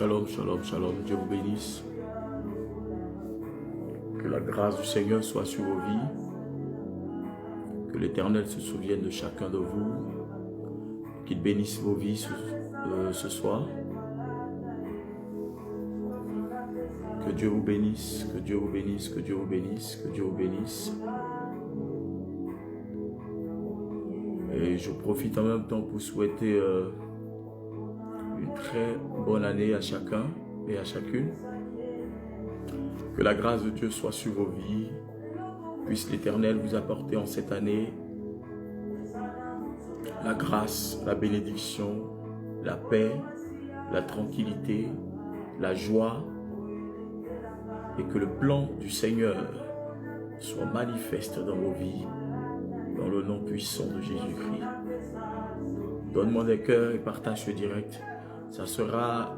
Shalom, shalom, shalom. Dieu vous bénisse. Que la grâce du Seigneur soit sur vos vies. Que l'Éternel se souvienne de chacun de vous. Qu'il bénisse vos vies ce soir. Que Dieu vous bénisse, que Dieu vous bénisse, que Dieu vous bénisse, que Dieu vous bénisse. Et je profite en même temps pour souhaiter une très bonne année à chacun et à chacune. Que la grâce de Dieu soit sur vos vies. Puisse l'Éternel vous apporter en cette année la grâce, la bénédiction, la paix, la tranquillité, la joie. Et que le plan du Seigneur soit manifeste dans vos vies, dans le nom puissant de Jésus-Christ. Donne-moi des cœurs et partage ce direct. Ça sera...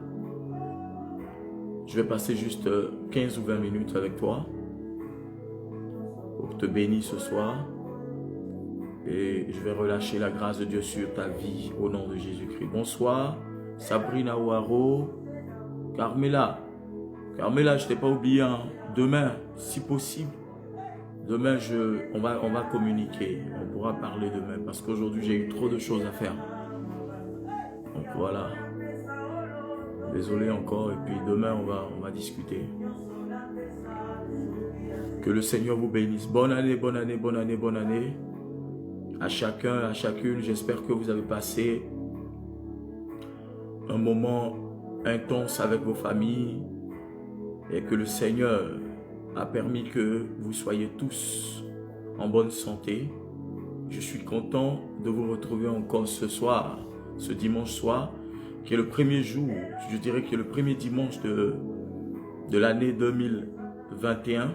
Je vais passer juste 15 ou 20 minutes avec toi pour te bénir ce soir. Et je vais relâcher la grâce de Dieu sur ta vie au nom de Jésus-Christ. Bonsoir, Sabrina Ouaro, Carmela. Carmela, je ne t'ai pas oublié, hein. Demain, si possible, demain, on va communiquer. On pourra parler demain parce qu'aujourd'hui, j'ai eu trop de choses à faire. Donc voilà. Désolé encore. Et puis demain, on va discuter. Que le Seigneur vous bénisse. Bonne année, bonne année, bonne année, bonne année. À chacun, à chacune, j'espère que vous avez passé un moment intense avec vos familles. Et que le Seigneur a permis que vous soyez tous en bonne santé. Je suis content de vous retrouver encore ce soir, ce dimanche soir, qui est le premier jour, je dirais que le premier dimanche de l'année 2021.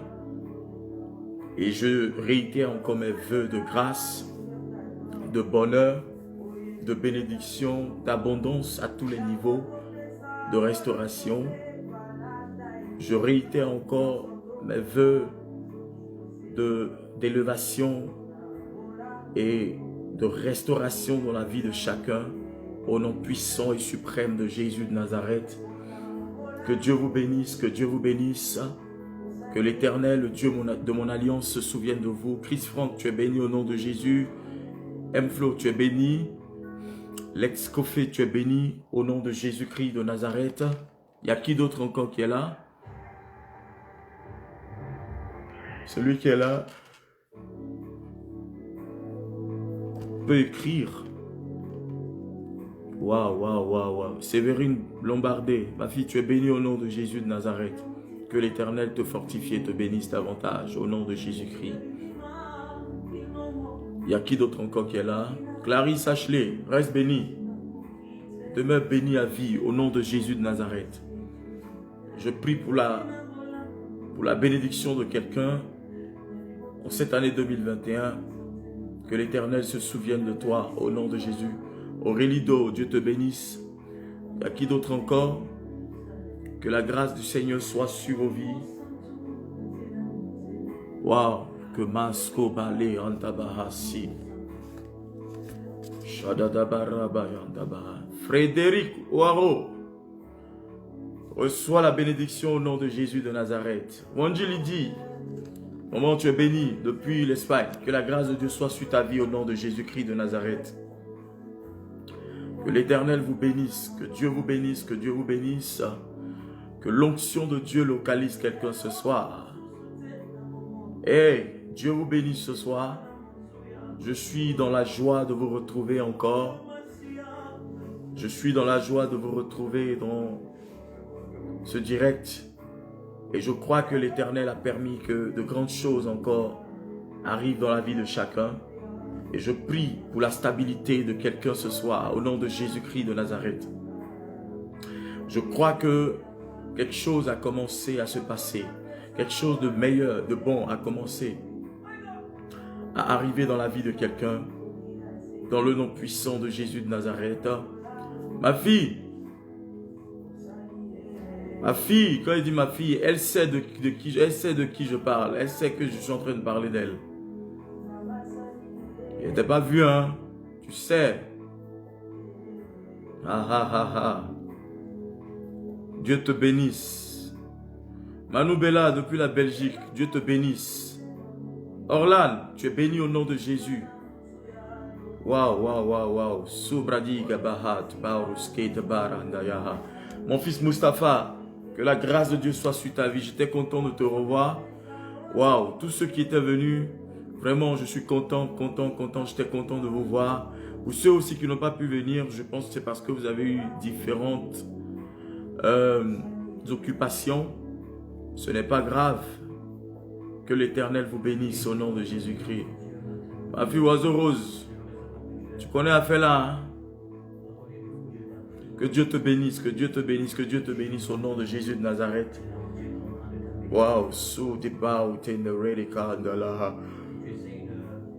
Et je réitère encore mes vœux de grâce, de bonheur, de bénédiction, d'abondance à tous les niveaux, de restauration. Je réitère encore mes vœux d'élévation et de restauration dans la vie de chacun au nom puissant et suprême de Jésus de Nazareth. Que Dieu vous bénisse, que Dieu vous bénisse, que l'Éternel, le Dieu de mon alliance, se souvienne de vous. Chris Franck, tu es béni au nom de Jésus. M-Flo, tu es béni. Lex Koffé, tu es béni au nom de Jésus-Christ de Nazareth. Il y a qui d'autre encore qui est là? Celui qui est là peut écrire. Waouh, waouh, waouh, waouh. Séverine Lombardé, ma fille, tu es bénie au nom de Jésus de Nazareth. Que l'Éternel te fortifie et te bénisse davantage au nom de Jésus-Christ. Il y a qui d'autre encore qui est là? Clarisse Ashley, reste bénie. Demeure bénie à vie au nom de Jésus de Nazareth. Je prie pour la bénédiction de quelqu'un en cette année 2021, que l'Éternel se souvienne de toi au nom de Jésus. Aurélie Do, Dieu te bénisse. Il y a qui d'autre encore? Que la grâce du Seigneur soit sur vos vies. Waouh, que Masko Balé Antabahasi. Shadadabarabaya. Frédéric Ouaro, reçois la bénédiction au nom de Jésus de Nazareth. Wanjili dit, maman, tu es béni depuis l'Espagne. Que la grâce de Dieu soit sur ta vie au nom de Jésus-Christ de Nazareth. Que l'Éternel vous bénisse, que Dieu vous bénisse, que Dieu vous bénisse. Que l'onction de Dieu localise quelqu'un ce soir. Et Dieu vous bénisse ce soir. Je suis dans la joie de vous retrouver encore. Je suis dans la joie de vous retrouver dans ce direct. Et je crois que l'Éternel a permis que de grandes choses encore arrivent dans la vie de chacun. Et je prie pour la stabilité de quelqu'un ce soir, au nom de Jésus-Christ de Nazareth. Je crois que quelque chose a commencé à se passer. Quelque chose de meilleur, de bon a commencé à arriver dans la vie de quelqu'un. Dans le nom puissant de Jésus de Nazareth. Ma fille, quand il dit ma fille, elle sait de qui je parle. Elle sait que je suis en train de parler d'elle. Elle t'a pas vu, hein? Tu sais. Ah ah ah ah. Dieu te bénisse. Manoubela depuis la Belgique, Dieu te bénisse. Orlan, tu es béni au nom de Jésus. Waouh, waouh, waouh, waouh. Subradi gabahat, baruske de barandayaha. Mon fils Mustapha, que la grâce de Dieu soit sur ta vie. J'étais content de te revoir. Waouh, tous ceux qui étaient venus, vraiment, je suis content. J'étais content de vous voir. Ou ceux aussi qui n'ont pas pu venir, je pense que c'est parce que vous avez eu différentes occupations. Ce n'est pas grave. Que l'Éternel vous bénisse au nom de Jésus-Christ. Ma fille Oiseau Rose, tu connais Afela, hein? Que Dieu te bénisse, que Dieu te bénisse, que Dieu te bénisse au nom de Jésus de Nazareth. Wow, so deba ou tenereka ndalaha.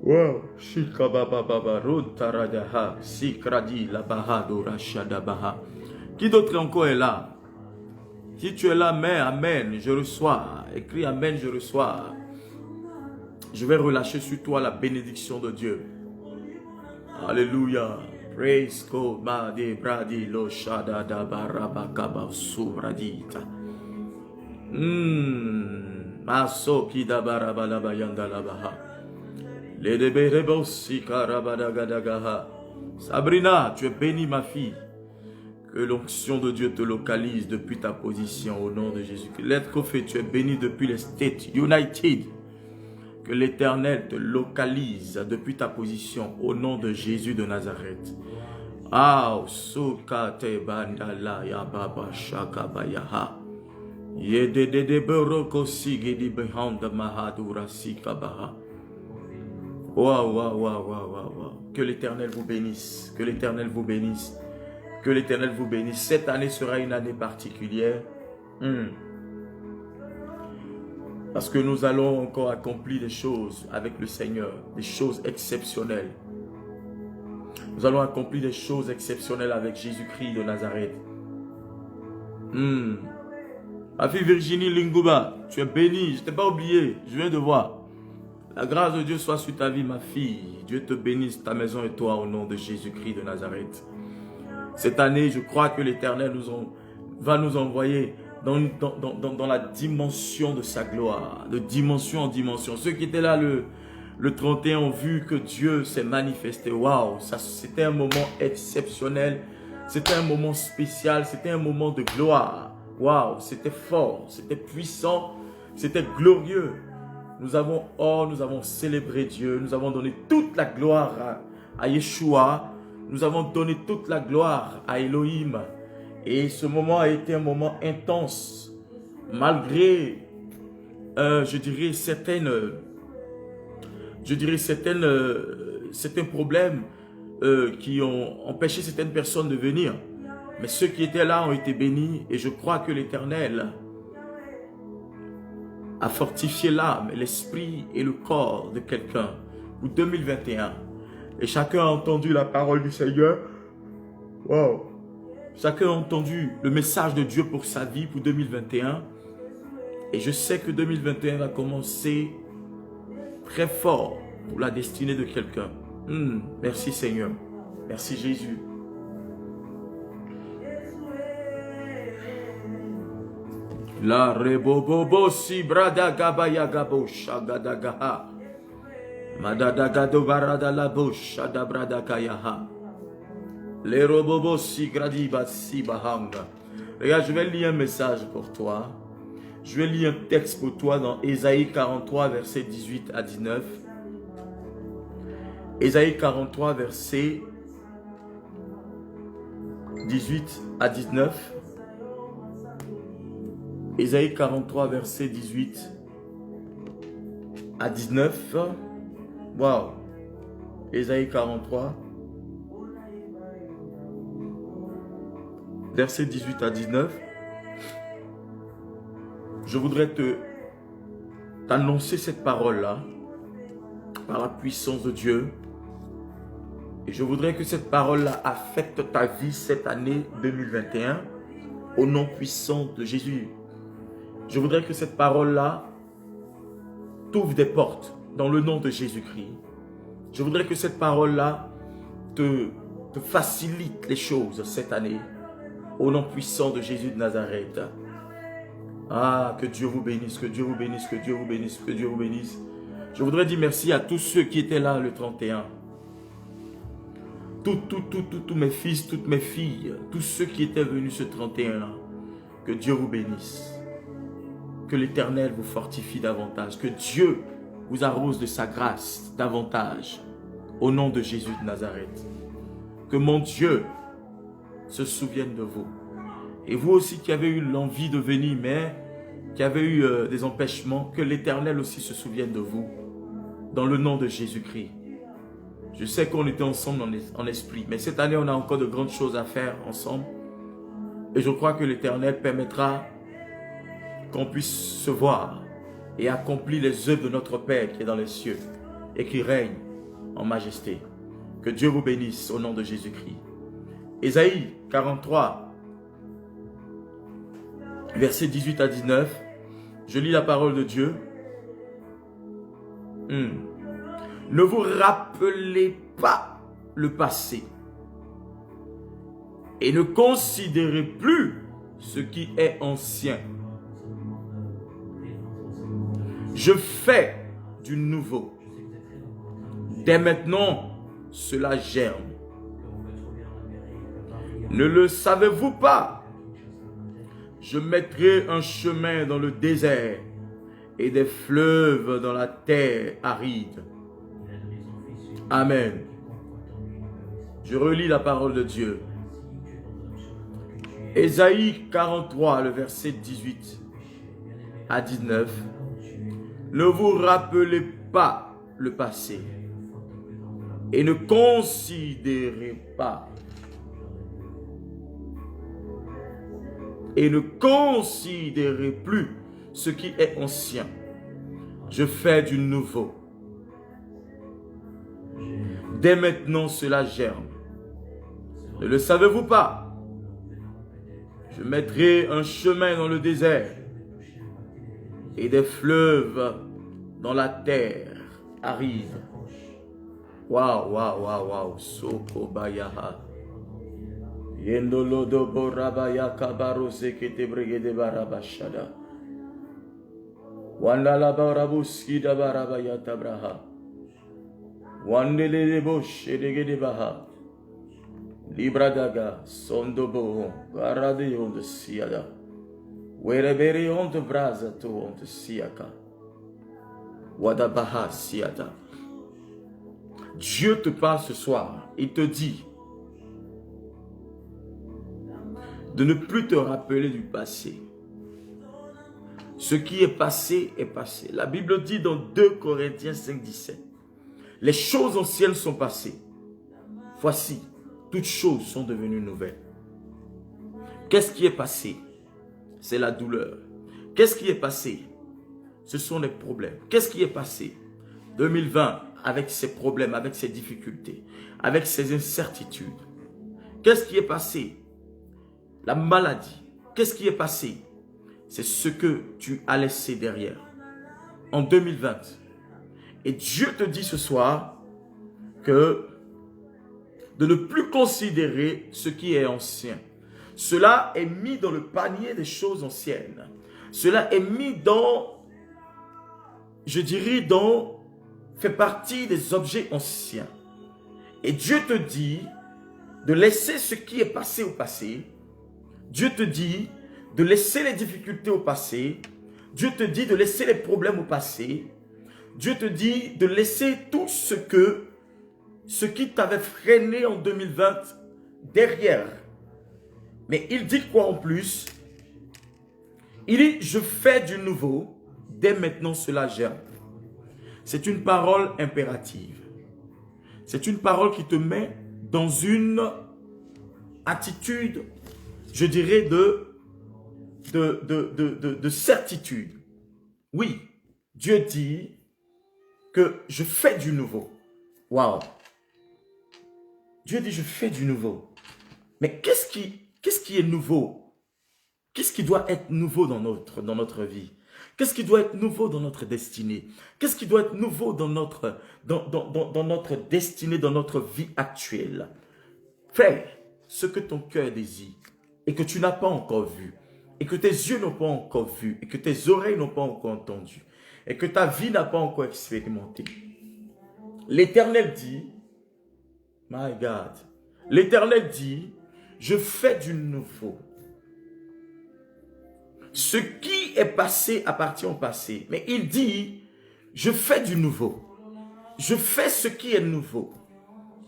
Wow, shikababa rotaradaha, sikradi labaha dorashadabaha. Qui d'autre encore est là? Si tu es là, mais amen, je reçois. Écris amen, je reçois. Je vais relâcher sur toi la bénédiction de Dieu. Alléluia. Praise God. Madi bradi lo shada da barabakaba subradita. Masoki da barabalaba yandalabaha. Le deberebo sikarabadagadagaha. Sabrina, tu es bénie ma fille. Que l'onction de Dieu te localise depuis ta position au nom de Jésus. Let's go fait, tu es bénie depuis les States United. Que l'Éternel te localise depuis ta position au nom de Jésus de Nazareth. Ah, sukate bandala ya baba shakabayaha. Yedede beroko sigedi behanda mahadura sikabaha. Wow. Que l'Éternel vous bénisse. Que l'Éternel vous bénisse. Que l'Éternel vous bénisse. Cette année sera une année particulière. Parce que nous allons encore accomplir des choses avec le Seigneur. Des choses exceptionnelles. Nous allons accomplir des choses exceptionnelles avec Jésus-Christ de Nazareth. Ma fille Virginie Lingouba, tu es bénie. Je ne t'ai pas oublié. Je viens de voir. La grâce de Dieu soit sur ta vie, ma fille. Dieu te bénisse, ta maison et toi, au nom de Jésus-Christ de Nazareth. Cette année, je crois que l'Éternel va nous envoyer dans la dimension de sa gloire, de dimension en dimension. Ceux qui étaient là le 31 ont vu que Dieu s'est manifesté. Waouh, c'était un moment exceptionnel, c'était un moment spécial, c'était un moment de gloire. Waouh, c'était fort, c'était puissant, c'était glorieux. Nous avons célébré Dieu, nous avons donné toute la gloire à Yeshua. Nous avons donné toute la gloire à Elohim. Et ce moment a été un moment intense. Malgré, je dirais, certains problèmes qui ont empêché certaines personnes de venir. Mais ceux qui étaient là ont été bénis. Et je crois que l'Éternel a fortifié l'âme, l'esprit et le corps de quelqu'un pour 2021. Et chacun a entendu la parole du Seigneur. Wow. Chacun a entendu le message de Dieu pour sa vie pour 2021. Et je sais que 2021 va commencer très fort pour la destinée de quelqu'un. Merci Seigneur. Merci Jésus. La rebobobo si brada gabaya gabo shagadagaha. Madadagado barada la bouche adabrada kayaha. Les robobos si gradiba si bahanga. Regarde, je vais lire un message pour toi. Je vais lire un texte pour toi dans Ésaïe 43, versets 18 à 19. Ésaïe 43, versets 18 à 19. Ésaïe 43, versets 18 à 19. Waouh. Ésaïe 43. Versets 18 à 19. Je voudrais t'annoncer cette parole-là par la puissance de Dieu. Et je voudrais que cette parole-là affecte ta vie cette année 2021 au nom puissant de Jésus. Je voudrais que cette parole-là t'ouvre des portes dans le nom de Jésus-Christ. Je voudrais que cette parole-là te facilite les choses cette année. Au nom puissant de Jésus de Nazareth. Ah, que Dieu vous bénisse, que Dieu vous bénisse, que Dieu vous bénisse, que Dieu vous bénisse. Je voudrais dire merci à tous ceux qui étaient là le 31. Tous mes fils, toutes mes filles, tous ceux qui étaient venus ce 31 là. Que Dieu vous bénisse. Que l'Éternel vous fortifie davantage. Que Dieu vous arrose de sa grâce davantage. Au nom de Jésus de Nazareth. Que mon Dieu se souvienne de vous. Et vous aussi qui avez eu l'envie de venir, mais qui avez eu des empêchements, que l'Éternel aussi se souvienne de vous. Dans le nom de Jésus-Christ. Je sais qu'on était ensemble en esprit, mais cette année, on a encore de grandes choses à faire ensemble. Et je crois que l'Éternel permettra qu'on puisse se voir et accomplir les œuvres de notre Père qui est dans les cieux et qui règne en majesté. Que Dieu vous bénisse au nom de Jésus-Christ. Ésaïe 43, versets 18 à 19. Je lis la parole de Dieu. Ne vous rappelez pas le passé et ne considérez plus ce qui est ancien. Je fais du nouveau. Dès maintenant, cela germe. Ne le savez-vous pas? Je mettrai un chemin dans le désert et des fleuves dans la terre aride. Amen. Je relis la parole de Dieu. Ésaïe 43, le verset 18 à 19. Ne vous rappelez pas le passé et ne considérez pas. Et ne considérez plus ce qui est ancien. Je fais du nouveau. Dès maintenant, cela germe. Ne le savez-vous pas? Je mettrai un chemin dans le désert et des fleuves dans la terre aride. Waouh, waouh, waouh, waouh. Soko bayaha. Yendolo do borabaya kabarose kete bregede barabashada. Wandala barabuski da barabaya tabraha. Wandele de bosh edegede baha. Libra daga sondobo garade on de siada. Werebere on de brasa to on de siaka. Wadabaha siada. Dieu te parle ce soir. Il te dit de ne plus te rappeler du passé. Ce qui est passé est passé. La Bible dit dans 2 Corinthiens 5, 17. Les choses anciennes sont passées. Voici, toutes choses sont devenues nouvelles. Qu'est-ce qui est passé? C'est la douleur. Qu'est-ce qui est passé? Ce sont les problèmes. Qu'est-ce qui est passé? 2020, avec ses problèmes, avec ses difficultés, avec ses incertitudes. Qu'est-ce qui est passé? La maladie. Qu'est-ce qui est passé? C'est ce que tu as laissé derrière en 2020. Et Dieu te dit ce soir que de ne plus considérer ce qui est ancien. Cela est mis dans le panier des choses anciennes. Cela est mis dans, je dirais, fait partie des objets anciens. Et Dieu te dit de laisser ce qui est passé au passé. Dieu te dit de laisser les difficultés au passé. Dieu te dit de laisser les problèmes au passé. Dieu te dit de laisser tout ce qui t'avait freiné en 2020 derrière. Mais il dit quoi en plus? Il dit, je fais du nouveau, dès maintenant cela germe. C'est une parole impérative. C'est une parole qui te met dans une attitude, je dirais, de certitude. Oui, Dieu dit que je fais du nouveau. Waouh! Dieu dit, je fais du nouveau. Mais qu'est-ce qui est nouveau? Qu'est-ce qui doit être nouveau dans notre vie? Qu'est-ce qui doit être nouveau dans notre destinée? Qu'est-ce qui doit être nouveau dans notre destinée, dans notre vie actuelle? Fais ce que ton cœur désire. et que tu n'as pas encore vu, et que tes yeux n'ont pas encore vu, et que tes oreilles n'ont pas encore entendu, et que ta vie n'a pas encore expérimenté. L'Éternel dit, my God, l'Éternel dit, je fais du nouveau. Ce qui est passé appartient au passé. Mais il dit, je fais du nouveau. Je fais ce qui est nouveau.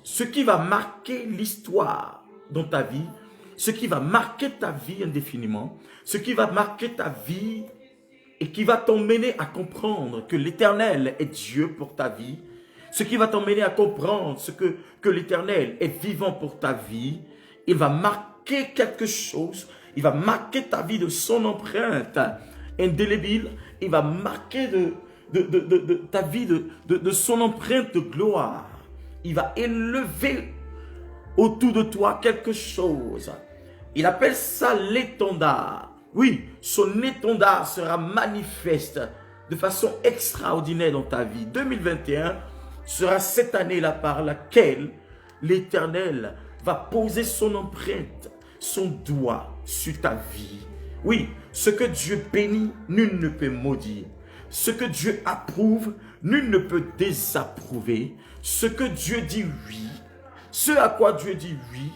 Ce qui va marquer l'histoire dans ta vie, ce qui va marquer ta vie indéfiniment, ce qui va marquer ta vie et qui va t'emmener à comprendre que l'Éternel est Dieu pour ta vie, ce qui va t'emmener à comprendre que l'Éternel est vivant pour ta vie. Il va marquer quelque chose, il va marquer ta vie de son empreinte indélébile, il va marquer ta vie de son empreinte de gloire. Il va élever autour de toi quelque chose. Il appelle ça l'étendard. Oui, son étendard sera manifeste de façon extraordinaire dans ta vie. 2021 sera cette année-là par laquelle l'Éternel va poser son empreinte, son doigt sur ta vie. Oui, ce que Dieu bénit, nul ne peut maudire. Ce que Dieu approuve, nul ne peut désapprouver. Ce que Dieu dit oui, ce à quoi Dieu dit oui,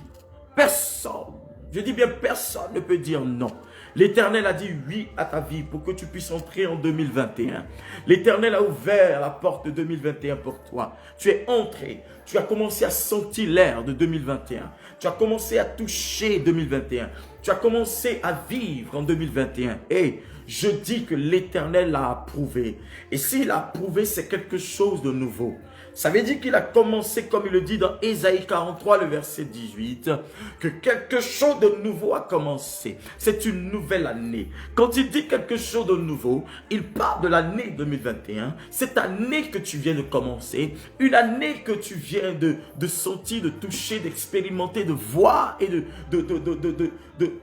personne, je dis bien personne ne peut dire non. L'Éternel a dit oui à ta vie pour que tu puisses entrer en 2021. L'Éternel a ouvert la porte de 2021 pour toi. Tu es entré, tu as commencé à sentir l'air de 2021. Tu as commencé à toucher 2021. Tu as commencé à vivre en 2021. Et je dis que l'Éternel l'a approuvé. Et s'il a approuvé, c'est quelque chose de nouveau. Ça veut dire qu'il a commencé, comme il le dit dans Ésaïe 43, le verset 18, que quelque chose de nouveau a commencé. C'est une nouvelle année. Quand il dit quelque chose de nouveau, il parle de l'année 2021. Cette année que tu viens de commencer, une année que tu viens de sentir, de toucher, d'expérimenter, de voir et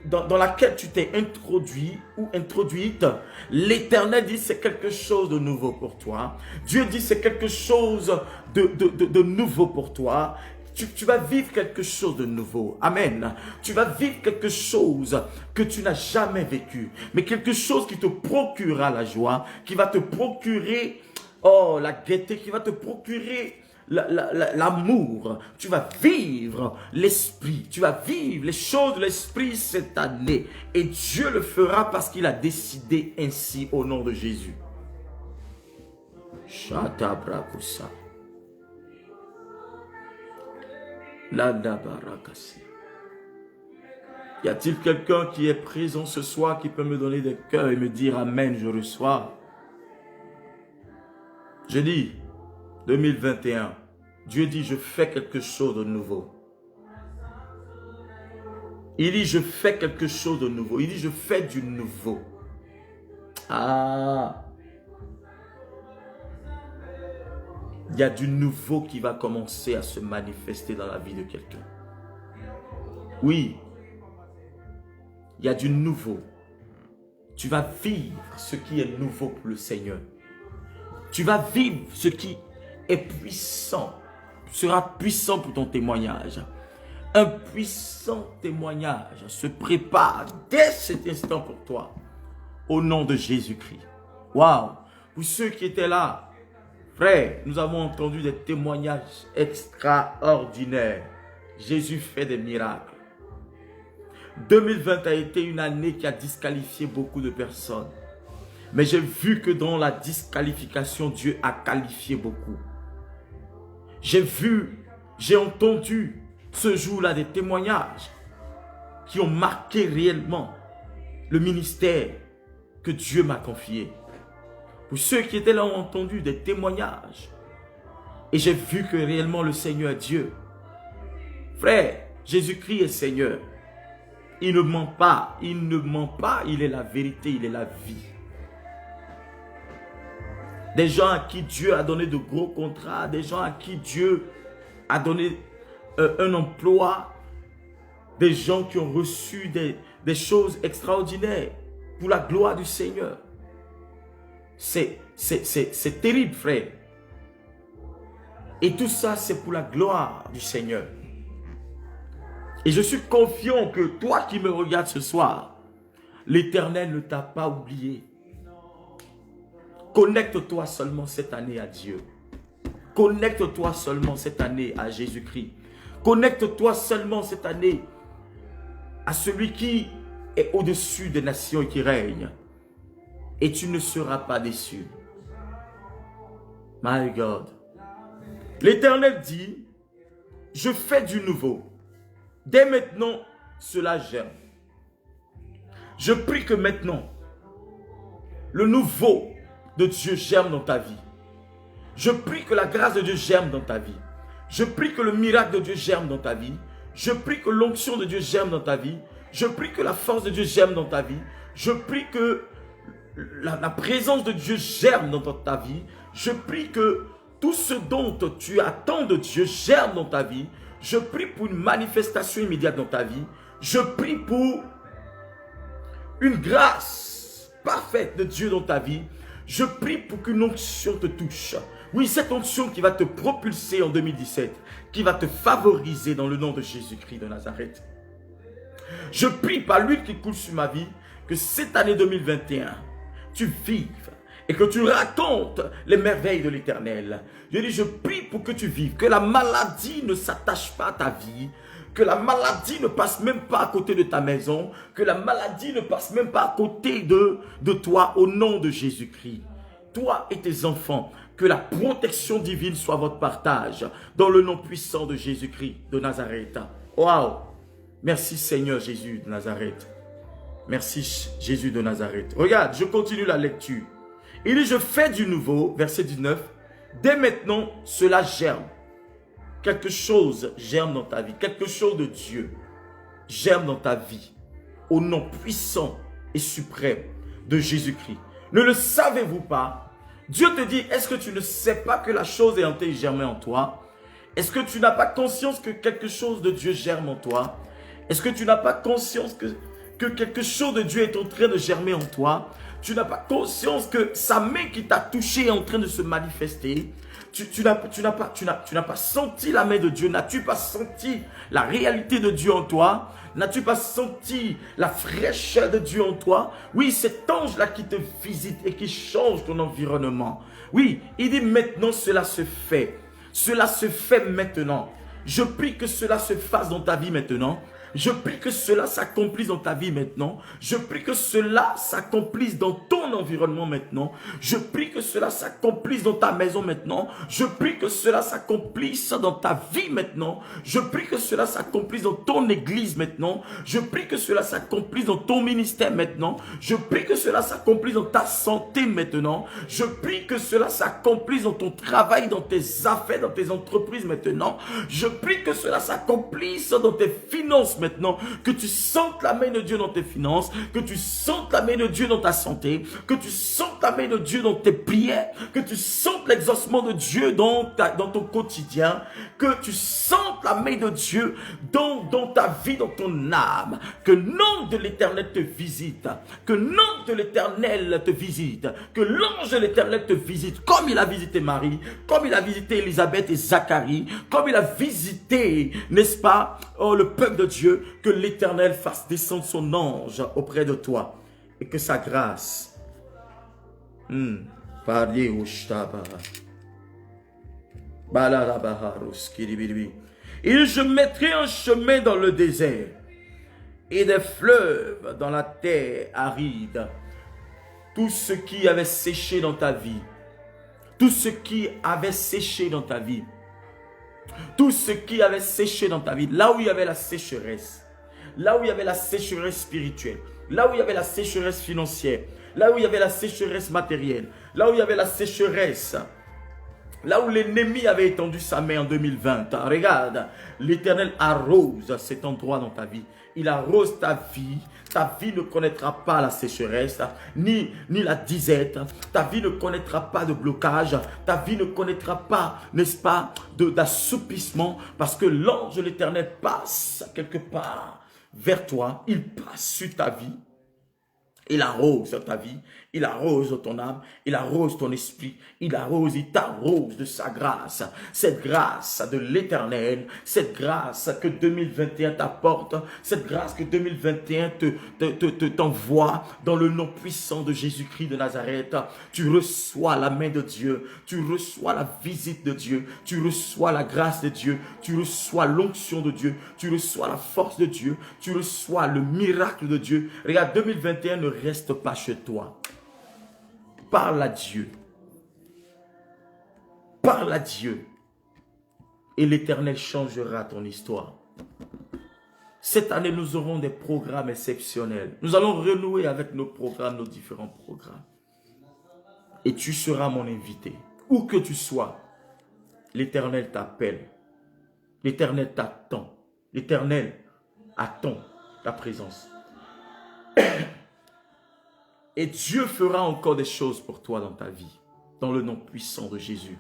dans laquelle tu t'es introduit ou introduite. L'Éternel dit c'est quelque chose de nouveau pour toi. Dieu dit c'est quelque chose de nouveau pour toi. Tu vas vivre quelque chose de nouveau. Amen. Tu vas vivre quelque chose que tu n'as jamais vécu. Mais quelque chose qui te procurera la joie, qui va te procurer la gaieté, qui va te procurer l'amour. Tu vas vivre l'esprit. Tu vas vivre les choses de l'esprit cette année. Et Dieu le fera parce qu'il a décidé ainsi au nom de Jésus. Shatabrakusa. Y a-t-il quelqu'un qui est présent ce soir qui peut me donner des cœurs et me dire Amen, je reçois? Je dis 2021, Dieu dit je fais quelque chose de nouveau. Il dit je fais quelque chose de nouveau. Il dit je fais du nouveau. Il y a du nouveau qui va commencer à se manifester dans la vie de quelqu'un. Oui, il y a du nouveau. Tu vas vivre ce qui est nouveau pour le Seigneur. Tu vas vivre ce qui est puissant, sera puissant pour ton témoignage. Un puissant témoignage se prépare dès cet instant pour toi, au nom de Jésus-Christ. Waouh! Pour ceux qui étaient là, frère, nous avons entendu des témoignages extraordinaires. Jésus fait des miracles. 2020 a été une année qui a disqualifié beaucoup de personnes. Mais j'ai vu que dans la disqualification, Dieu a qualifié beaucoup. J'ai vu, j'ai entendu ce jour-là des témoignages qui ont marqué réellement le ministère que Dieu m'a confié. Pour ceux qui étaient là ont entendu des témoignages. Et j'ai vu que réellement le Seigneur est Dieu. Frère, Jésus-Christ est Seigneur. Il ne ment pas. Il ne ment pas. Il est la vérité. Il est la vie. Des gens à qui Dieu a donné de gros contrats. Des gens à qui Dieu a donné un emploi. Des gens qui ont reçu des choses extraordinaires pour la gloire du Seigneur. C'est terrible, frère. Et tout ça, c'est pour la gloire du Seigneur. Et je suis confiant que toi qui me regardes ce soir, l'Éternel ne t'a pas oublié. Connecte-toi seulement cette année à Dieu. Connecte-toi seulement cette année à Jésus-Christ. Connecte-toi seulement cette année à celui qui est au-dessus des nations et qui règne. Et tu ne seras pas déçu. My God. L'Éternel dit, je fais du nouveau. Dès maintenant, cela germe. Je prie que maintenant, le nouveau de Dieu germe dans ta vie. Je prie que la grâce de Dieu germe dans ta vie. Je prie que le miracle de Dieu germe dans ta vie. Je prie que l'onction de Dieu germe dans ta vie. Je prie que la force de Dieu germe dans ta vie. Je prie que la présence de Dieu germe dans ta vie. Je prie que tout ce dont tu attends de Dieu germe dans ta vie. Je prie pour une manifestation immédiate dans ta vie. Je prie pour une grâce parfaite de Dieu dans ta vie. Je prie pour qu'une onction te touche. Oui, cette onction qui va te propulser en 2017, qui va te favoriser dans le nom de Jésus-Christ de Nazareth. Je prie par l'huile qui coule sur ma vie, que cette année 2021, tu vives et que tu racontes les merveilles de l'Éternel. Je dis, je prie pour que tu vives, que la maladie ne s'attache pas à ta vie, que la maladie ne passe même pas à côté de ta maison, que la maladie ne passe même pas à côté de toi, au nom de Jésus-Christ. Toi et tes enfants, que la protection divine soit votre partage, dans le nom puissant de Jésus-Christ de Nazareth. Waouh! Merci Seigneur Jésus de Nazareth. Merci Jésus de Nazareth. Regarde, je continue la lecture. Il dit, je fais du nouveau, verset 19, dès maintenant, cela germe. Quelque chose germe dans ta vie, quelque chose de Dieu germe dans ta vie, au nom puissant et suprême de Jésus-Christ. Ne le savez-vous pas? Dieu te dit, est-ce que tu ne sais pas que la chose est en train de germer en toi? Est-ce que tu n'as pas conscience que quelque chose de Dieu germe en toi? Est-ce que tu n'as pas conscience que quelque chose de Dieu est en train de germer en toi? Tu n'as pas conscience que sa main qui t'a touché est en train de se manifester? Tu n'as pas senti la main de Dieu? N'as-tu pas senti la réalité de Dieu en toi? N'as-tu pas senti la fraîcheur de Dieu en toi? Oui, cet ange-là qui te visite et qui change ton environnement. Oui, il dit maintenant cela se fait. Cela se fait maintenant. Je prie que cela se fasse dans ta vie maintenant. Je prie que cela s'accomplisse dans ta vie maintenant. Je prie que cela s'accomplisse dans ton environnement maintenant. Je prie que cela s'accomplisse dans ta maison maintenant. Je prie que cela s'accomplisse dans ta vie maintenant. Je prie que cela s'accomplisse dans ton église maintenant. Je prie que cela s'accomplisse dans ton ministère maintenant. Je prie que cela s'accomplisse dans ta santé maintenant. Je prie que cela s'accomplisse dans ton travail, dans tes affaires, dans tes entreprises maintenant. Je prie que cela s'accomplisse dans tes finances maintenant, que tu sentes la main de Dieu dans tes finances, que tu sentes la main de Dieu dans ta santé, que tu sentes la main de Dieu dans tes prières, que tu sentes l'exaucement de Dieu dans ton quotidien, que tu sentes la main de Dieu dans ta vie, dans ton âme, que l'ange de l'Éternel te visite, que l'ange de l'Éternel te visite, que l'ange de l'Éternel te visite, comme il a visité Marie, comme il a visité Élisabeth et Zacharie, comme il a visité, n'est-ce pas, le peuple de Dieu, que l'Éternel fasse descendre son ange auprès de toi et que sa grâce et je mettrai un chemin dans le désert et des fleuves dans la terre aride. Tout ce qui avait séché dans ta vie, tout ce qui avait séché dans ta vie, tout ce qui avait séché dans ta vie, là où il y avait la sécheresse, là où il y avait la sécheresse spirituelle, là où il y avait la sécheresse financière, là où il y avait la sécheresse matérielle, là où il y avait la sécheresse, là où l'ennemi avait étendu sa main en 2020. Regarde, l'Éternel arrose cet endroit dans ta vie. Il arrose ta vie. Ta vie ne connaîtra pas la sécheresse, ni la disette. Ta vie ne connaîtra pas de blocage. Ta vie ne connaîtra pas, n'est-ce pas, d'assoupissement. Parce que l'ange de l'Éternel passe quelque part vers toi. Il passe sur ta vie. Il arrose ta vie. il arrose ton âme, il arrose ton esprit, il t'arrose de sa grâce. Cette grâce de l'Éternel, cette grâce que 2021 t'apporte, cette grâce que 2021 t'envoie dans le nom puissant de Jésus-Christ de Nazareth. Tu reçois la main de Dieu, tu reçois la visite de Dieu, tu reçois la grâce de Dieu, tu reçois l'onction de Dieu, tu reçois la force de Dieu, tu reçois le miracle de Dieu. Regarde, 2021 ne reste pas chez toi. Parle à Dieu. Parle à Dieu. Et l'Éternel changera ton histoire. Cette année, nous aurons des programmes exceptionnels. Nous allons renouer avec nos programmes, nos différents programmes. Et tu seras mon invité. Où que tu sois, l'Éternel t'appelle. L'Éternel t'attend. L'Éternel attend ta présence. Et Dieu fera encore des choses pour toi dans ta vie. Dans le nom puissant de Jésus.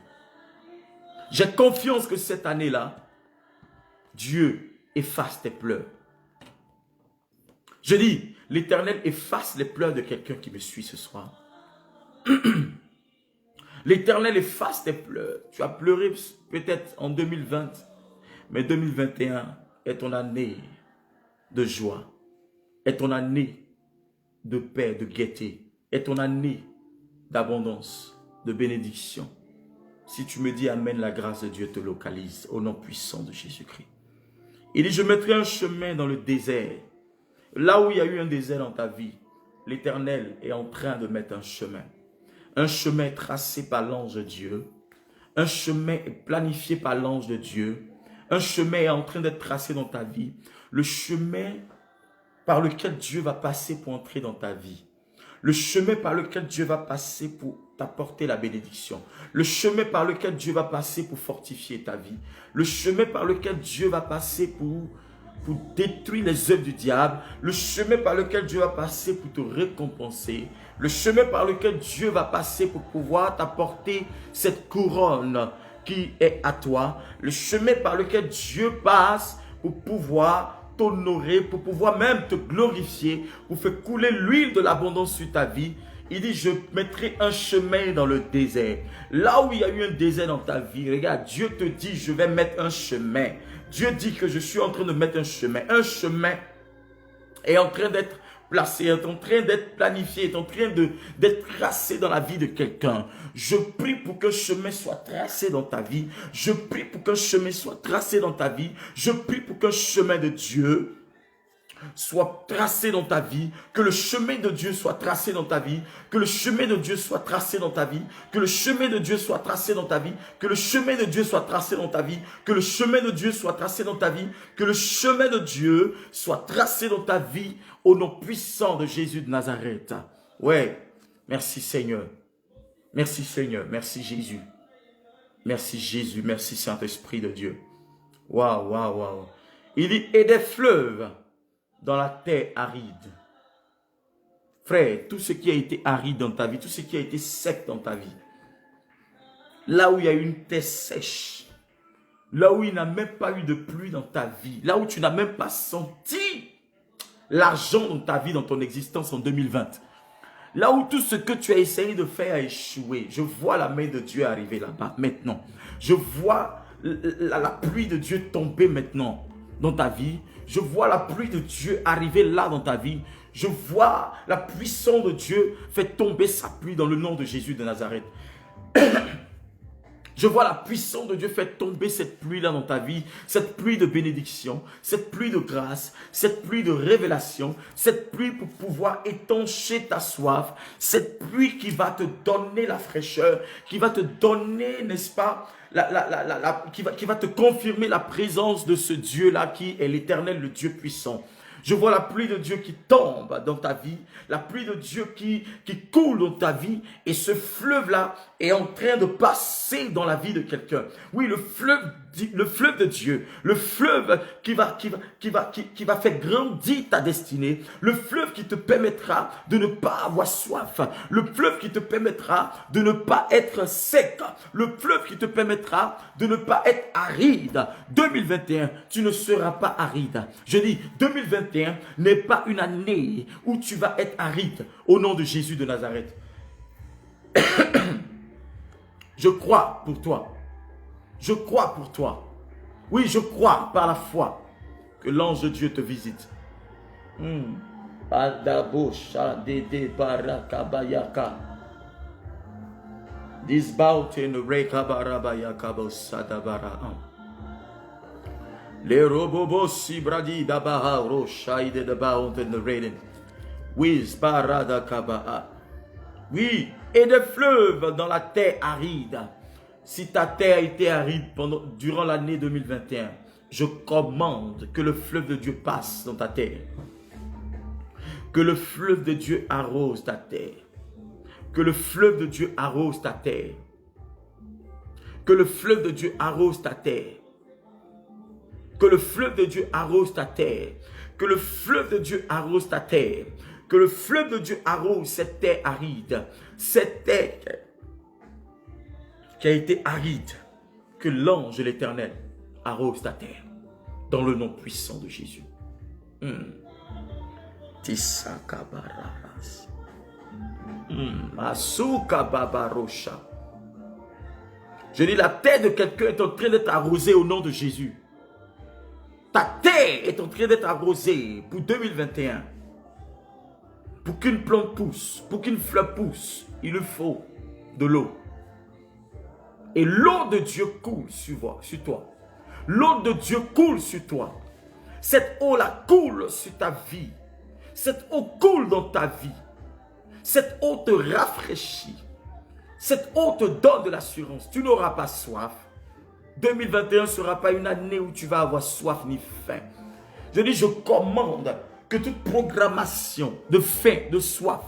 J'ai confiance que cette année-là, Dieu efface tes pleurs. Je dis, l'Éternel efface les pleurs de quelqu'un qui me suit ce soir. L'Éternel efface tes pleurs. Tu as pleuré peut-être en 2020, mais 2021 est ton année de joie, est ton année de paix, de gaieté, est ton année d'abondance, de bénédiction. Si tu me dis Amen, la grâce de Dieu te localise au nom puissant de Jésus-Christ. Il dit, je mettrai un chemin dans le désert. Là où il y a eu un désert dans ta vie, l'Éternel est en train de mettre un chemin. Un chemin tracé par l'ange de Dieu. Un chemin planifié par l'ange de Dieu. Un chemin est en train d'être tracé dans ta vie. Le chemin par lequel Dieu va passer pour entrer dans ta vie. Le chemin par lequel Dieu va passer pour t'apporter la bénédiction. Le chemin par lequel Dieu va passer pour fortifier ta vie. Le chemin par lequel Dieu va passer pour détruire les œuvres du diable. Le chemin par lequel Dieu va passer pour te récompenser. Le chemin par lequel Dieu va passer pour pouvoir t'apporter cette couronne qui est à toi. Le chemin par lequel Dieu passe pour pouvoir t'honorer, pour pouvoir même te glorifier, pour faire couler l'huile de l'abondance sur ta vie. Il dit, je mettrai un chemin dans le désert. Là où il y a eu un désert dans ta vie, regarde, Dieu te dit, je vais mettre un chemin. Dieu dit que je suis en train de mettre un chemin. Un chemin est en train d'être placé, est en train d'être planifié, est en train d'être tracé dans la vie de quelqu'un. Je prie pour qu'un chemin soit tracé dans ta vie. Je prie pour qu'un chemin soit tracé dans ta vie. Je prie pour qu'un chemin de Dieu soit tracé dans ta vie, que le chemin de Dieu soit tracé dans ta vie, que le chemin de Dieu soit tracé dans ta vie, que le chemin de Dieu soit tracé dans ta vie, que le chemin de Dieu soit tracé dans ta vie, que le chemin de Dieu soit tracé dans ta vie, que le chemin de Dieu soit tracé dans ta vie au nom puissant de Jésus de Nazareth. Ouais, merci Seigneur. Merci Seigneur, merci Jésus. Merci Jésus, merci Saint-Esprit de Dieu. Waouh, waouh, waouh. Il dit, et des fleuves dans la terre aride. Frère, tout ce qui a été aride dans ta vie, tout ce qui a été sec dans ta vie, là où il y a une terre sèche, là où il n'a même pas eu de pluie dans ta vie, là où tu n'as même pas senti l'argent dans ta vie, dans ton existence en 2020, là où tout ce que tu as essayé de faire a échoué, je vois la main de Dieu arriver là-bas maintenant. Je vois la pluie de Dieu tomber maintenant dans ta vie. Je vois la pluie de Dieu arriver là dans ta vie. Je vois la puissance de Dieu faire tomber sa pluie dans le nom de Jésus de Nazareth. Je vois la puissance de Dieu faire tomber cette pluie-là dans ta vie, cette pluie de bénédiction, cette pluie de grâce, cette pluie de révélation, cette pluie pour pouvoir étancher ta soif, cette pluie qui va te donner la fraîcheur, qui va te donner, n'est-ce pas, qui va te confirmer la présence de ce Dieu-là qui est l'Éternel, le Dieu puissant. Je vois la pluie de Dieu qui tombe dans ta vie, la pluie de Dieu qui coule dans ta vie, et ce fleuve-là est en train de passer dans la vie de quelqu'un. Oui, le fleuve de Dieu, le fleuve qui va faire grandir ta destinée, le fleuve qui te permettra de ne pas avoir soif, le fleuve qui te permettra de ne pas être sec, le fleuve qui te permettra de ne pas être aride. 2021, tu ne seras pas aride. Je dis, 2021 n'est pas une année où tu vas être aride au nom de Jésus de Nazareth. Je crois pour toi. Je crois pour toi. Oui, je crois par la foi que l'ange de Dieu te visite. Les robobos sibradi dabaha roshai de baon de raiden. Oui, barada kabaha. Oui, et des fleuves dans la terre aride. Si ta terre a été aride durant l'année 2021, je commande que le fleuve de Dieu passe dans ta terre. Que le fleuve de Dieu arrose ta terre. Que le fleuve de Dieu arrose ta terre. Que le fleuve de Dieu arrose ta terre. Que le fleuve de Dieu arrose ta terre. Que le fleuve de Dieu arrose ta terre. Que le fleuve de Dieu arrose cette terre aride. Cette terre qui a été aride. Que l'ange de l'Éternel arrose ta terre. Dans le nom puissant de Jésus. Tisakabarabas. Asukababarosha. Je dis, la terre de quelqu'un est en train d'être arrosée au nom de Jésus. Ta terre est en train d'être arrosée pour 2021. Pour qu'une plante pousse, pour qu'une fleur pousse, il lui faut de l'eau. Et l'eau de Dieu coule sur toi. L'eau de Dieu coule sur toi. Cette eau-là coule sur ta vie. Cette eau coule dans ta vie. Cette eau te rafraîchit. Cette eau te donne de l'assurance. Tu n'auras pas soif. 2021 ne sera pas une année où tu vas avoir soif ni faim. Je dis, je commande que toute programmation de faim, de soif,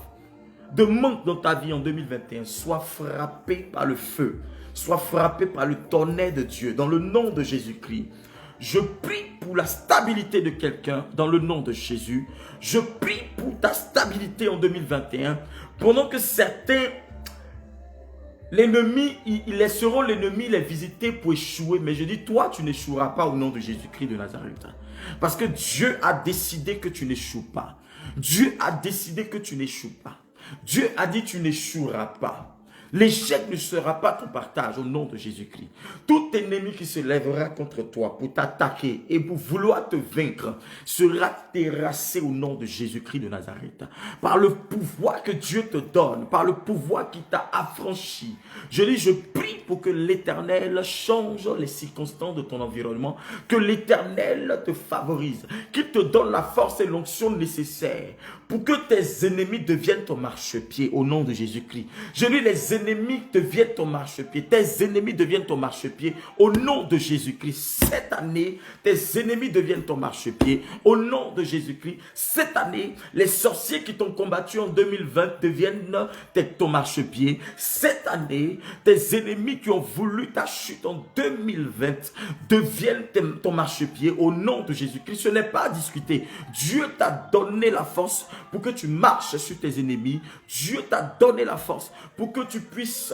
de manque dans ta vie en 2021 soit frappée par le feu, soit frappée par le tonnerre de Dieu, dans le nom de Jésus-Christ. Je prie pour la stabilité de quelqu'un dans le nom de Jésus. Je prie pour ta stabilité en 2021. Pendant que certains, l'ennemi, ils laisseront l'ennemi les visiter pour échouer. Mais je dis, toi, tu n'échoueras pas au nom de Jésus-Christ de Nazareth. Parce que Dieu a décidé que tu n'échoues pas. Dieu a décidé que tu n'échoues pas. Dieu a dit, tu n'échoueras pas. L'échec ne sera pas ton partage au nom de Jésus-Christ. Tout ennemi qui se lèvera contre toi pour t'attaquer et pour vouloir te vaincre sera terrassé au nom de Jésus-Christ de Nazareth. Par le pouvoir que Dieu te donne, par le pouvoir qui t'a affranchi. Je dis, je prie pour que l'Éternel change les circonstances de ton environnement, que l'Éternel te favorise, qu'il te donne la force et l'onction nécessaires pour que tes ennemis deviennent ton marchepied au nom de Jésus-Christ. Je dis, les ennemis deviennent ton marchepied. Tes ennemis deviennent ton marchepied au nom de Jésus-Christ. Cette année, tes ennemis deviennent ton marchepied au nom de Jésus-Christ. Cette année, les sorciers qui t'ont combattu en 2020 deviennent ton marchepied. Cette année, tes ennemis qui ont voulu ta chute en 2020 deviennent ton marchepied au nom de Jésus-Christ. Ce n'est pas à discuter. Dieu t'a donné la force pour que tu marches sur tes ennemis. Dieu t'a donné la force pour que tu puisses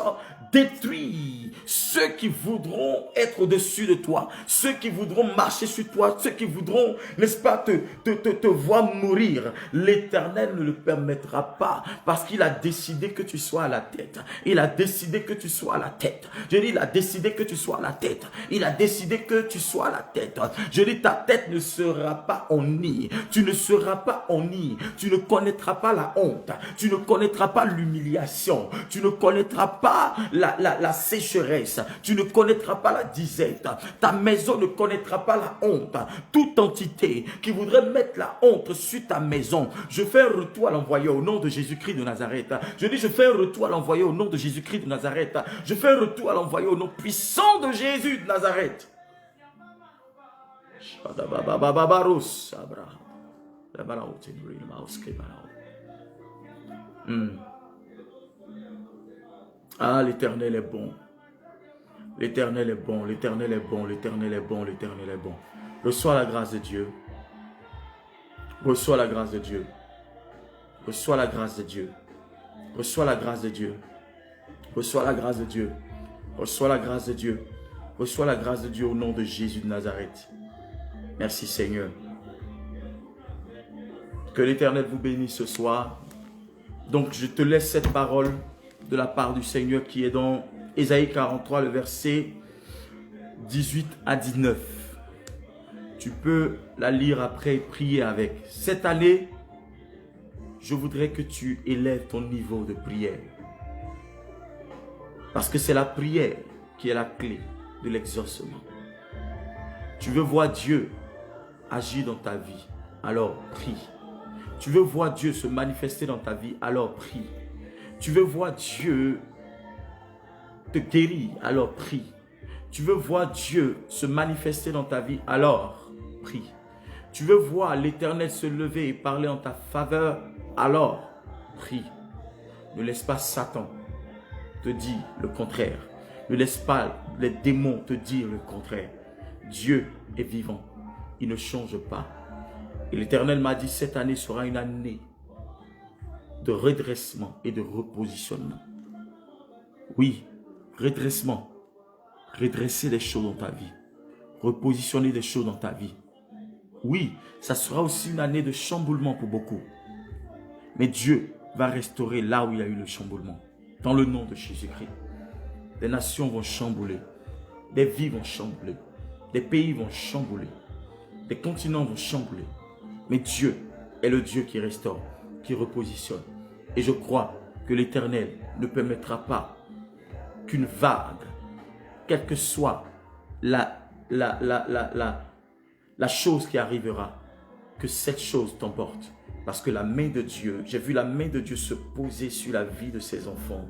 détruire ceux qui voudront être au-dessus de toi, ceux qui voudront marcher sur toi, ceux qui voudront, n'est-ce pas, te voir mourir. L'Éternel ne le permettra pas parce qu'il a décidé que tu sois à la tête. Il a décidé que tu sois à la tête. Je dis, il a décidé que tu sois à la tête. Il a décidé que tu sois à la tête. Je dis, ta tête ne sera pas en nid. Tu ne seras pas en nid. Tu ne connaîtras pas la honte. Tu ne connaîtras pas l'humiliation. Tu ne connaîtras pas la sécheresse. Tu ne connaîtras pas la disette. Ta maison ne connaîtra pas la honte. Toute entité qui voudrait mettre la honte sur ta maison, je fais un retour à l'envoyer au nom de Jésus-Christ de Nazareth. Je dis, je fais un retour à l'envoyer au nom de Jésus-Christ de Nazareth. Je fais un retour à l'envoyer au nom puissant de Jésus de Nazareth. Ah, l'Éternel est bon. L'Éternel est bon, l'Éternel est bon, l'Éternel est bon, l'Éternel est bon. Reçois la grâce de Dieu. Reçois la grâce de Dieu. Reçois la grâce de Dieu. Reçois la grâce de Dieu. Reçois la grâce de Dieu. Reçois la grâce de Dieu. Reçois la grâce de Dieu au nom de Jésus de Nazareth. Merci Seigneur. Que l'Éternel vous bénisse ce soir. Donc je te laisse cette parole de la part du Seigneur qui est dans Ésaïe 43, le verset 18 à 19. Tu peux la lire après et prier avec. Cette année, je voudrais que tu élèves ton niveau de prière. Parce que c'est la prière qui est la clé de l'exaucement. Tu veux voir Dieu agir dans ta vie, alors prie. Tu veux voir Dieu se manifester dans ta vie, alors prie. Tu veux voir Dieu te guérir, alors prie. Tu veux voir Dieu se manifester dans ta vie, alors prie. Tu veux voir l'Éternel se lever et parler en ta faveur, alors prie. Ne laisse pas Satan te dire le contraire. Ne laisse pas les démons te dire le contraire. Dieu est vivant. Il ne change pas. Et l'Éternel m'a dit, cette année sera une année de redressement et de repositionnement. Oui, redressement. Redresser des choses dans ta vie. Repositionner des choses dans ta vie. Oui, ça sera aussi une année de chamboulement pour beaucoup. Mais Dieu va restaurer là où il y a eu le chamboulement. Dans le nom de Jésus-Christ. Des nations vont chambouler. Des vies vont chambouler. Des pays vont chambouler. Des continents vont chambouler. Mais Dieu est le Dieu qui restaure, qui repositionne. Et je crois que l'Éternel ne permettra pas qu'une vague, quelle que soit la chose qui arrivera, que cette chose t'emporte. Parce que la main de Dieu, j'ai vu la main de Dieu se poser sur la vie de ses enfants.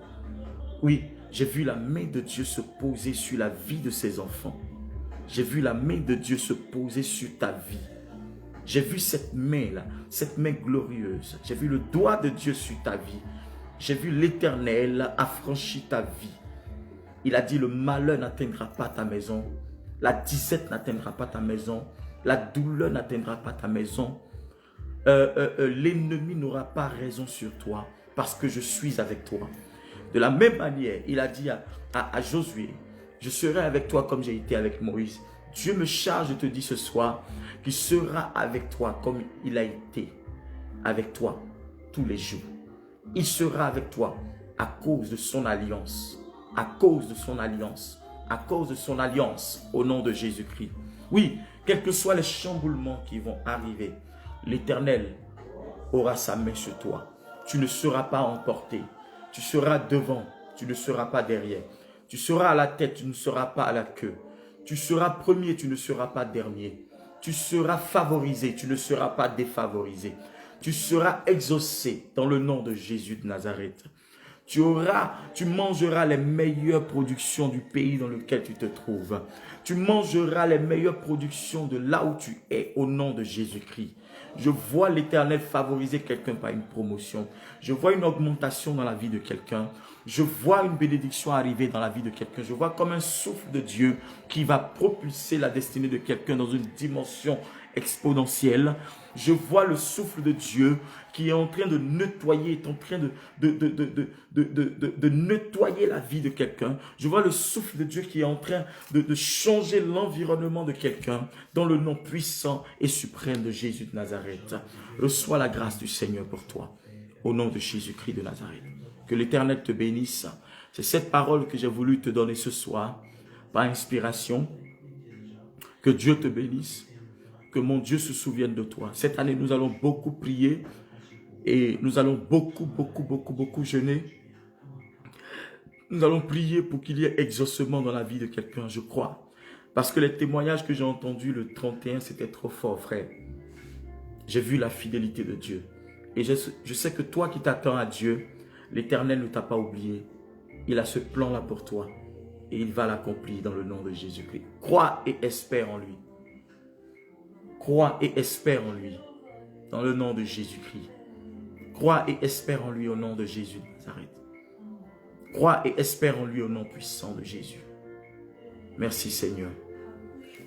Oui, j'ai vu la main de Dieu se poser sur la vie de ses enfants. J'ai vu la main de Dieu se poser sur ta vie. J'ai vu cette main-là, cette main glorieuse. J'ai vu le doigt de Dieu sur ta vie. J'ai vu l'Éternel affranchir ta vie. Il a dit, le malheur n'atteindra pas ta maison. La disette n'atteindra pas ta maison. La douleur n'atteindra pas ta maison. L'ennemi n'aura pas raison sur toi parce que je suis avec toi. De la même manière, il a dit à Josué, je serai avec toi comme j'ai été avec Moïse. Dieu me charge de te dire ce soir qu'il sera avec toi comme il a été avec toi tous les jours. Il sera avec toi à cause de son alliance. À cause de son alliance. À cause de son alliance au nom de Jésus-Christ. Oui, quels que soient les chamboulements qui vont arriver, l'Éternel aura sa main sur toi. Tu ne seras pas emporté. Tu seras devant, tu ne seras pas derrière. Tu seras à la tête, tu ne seras pas à la queue. Tu seras premier, tu ne seras pas dernier. Tu seras favorisé, tu ne seras pas défavorisé. Tu seras exaucé dans le nom de Jésus de Nazareth. Tu mangeras les meilleures productions du pays dans lequel tu te trouves. Tu mangeras les meilleures productions de là où tu es au nom de Jésus-Christ. Je vois l'Éternel favoriser quelqu'un par une promotion. Je vois une augmentation dans la vie de quelqu'un. Je vois une bénédiction arriver dans la vie de quelqu'un. Je vois comme un souffle de Dieu qui va propulser la destinée de quelqu'un dans une dimension exponentielle. Je vois le souffle de Dieu qui est en train de nettoyer, est en train de nettoyer la vie de quelqu'un. Je vois le souffle de Dieu qui est en train de changer l'environnement de quelqu'un dans le nom puissant et suprême de Jésus de Nazareth. Reçois la grâce du Seigneur pour toi, au nom de Jésus-Christ de Nazareth. Que l'Éternel te bénisse. C'est cette parole que j'ai voulu te donner ce soir, par inspiration. Que Dieu te bénisse. Que mon Dieu se souvienne de toi. Cette année, nous allons beaucoup prier et nous allons beaucoup jeûner. Nous allons prier pour qu'il y ait exaucement dans la vie de quelqu'un, je crois. Parce que les témoignages que j'ai entendus le 31, c'était trop fort, frère. J'ai vu la fidélité de Dieu. Et je sais que toi qui t'attends à Dieu, l'Éternel ne t'a pas oublié. Il a ce plan-là pour toi. Et il va l'accomplir dans le nom de Jésus-Christ. Crois et espère en lui. Crois et espère en lui, dans le nom de Jésus-Christ. Crois et espère en lui au nom de Jésus de Nazareth. Crois et espère en lui au nom puissant de Jésus. Merci Seigneur.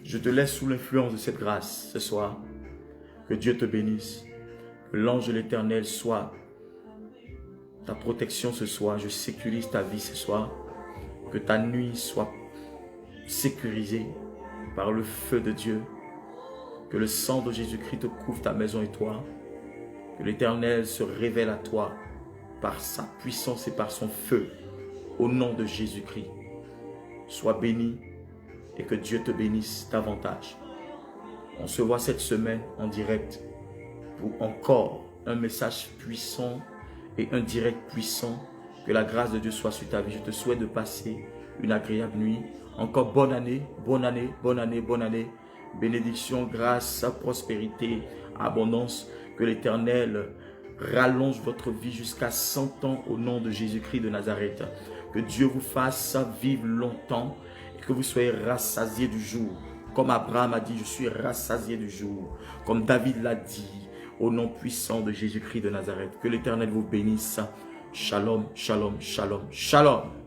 Je te laisse sous l'influence de cette grâce ce soir. Que Dieu te bénisse. Que l'ange de l'Éternel soit ta protection ce soir. Je sécurise ta vie ce soir. Que ta nuit soit sécurisée par le feu de Dieu. Que le sang de Jésus-Christ te couvre ta maison et toi. Que l'Éternel se révèle à toi par sa puissance et par son feu. Au nom de Jésus-Christ. Sois béni et que Dieu te bénisse davantage. On se voit cette semaine en direct pour encore un message puissant et un direct puissant. Que la grâce de Dieu soit sur ta vie. Je te souhaite de passer une agréable nuit. Encore bonne année, bonne année, bonne année, bonne année. Bénédiction, grâce, prospérité, abondance. Que l'Éternel rallonge votre vie jusqu'à 100 ans au nom de Jésus-Christ de Nazareth. Que Dieu vous fasse vivre longtemps et que vous soyez rassasiés du jour. Comme Abraham a dit, je suis rassasié du jour. Comme David l'a dit, au nom puissant de Jésus-Christ de Nazareth. Que l'Éternel vous bénisse. Shalom, shalom, shalom, shalom.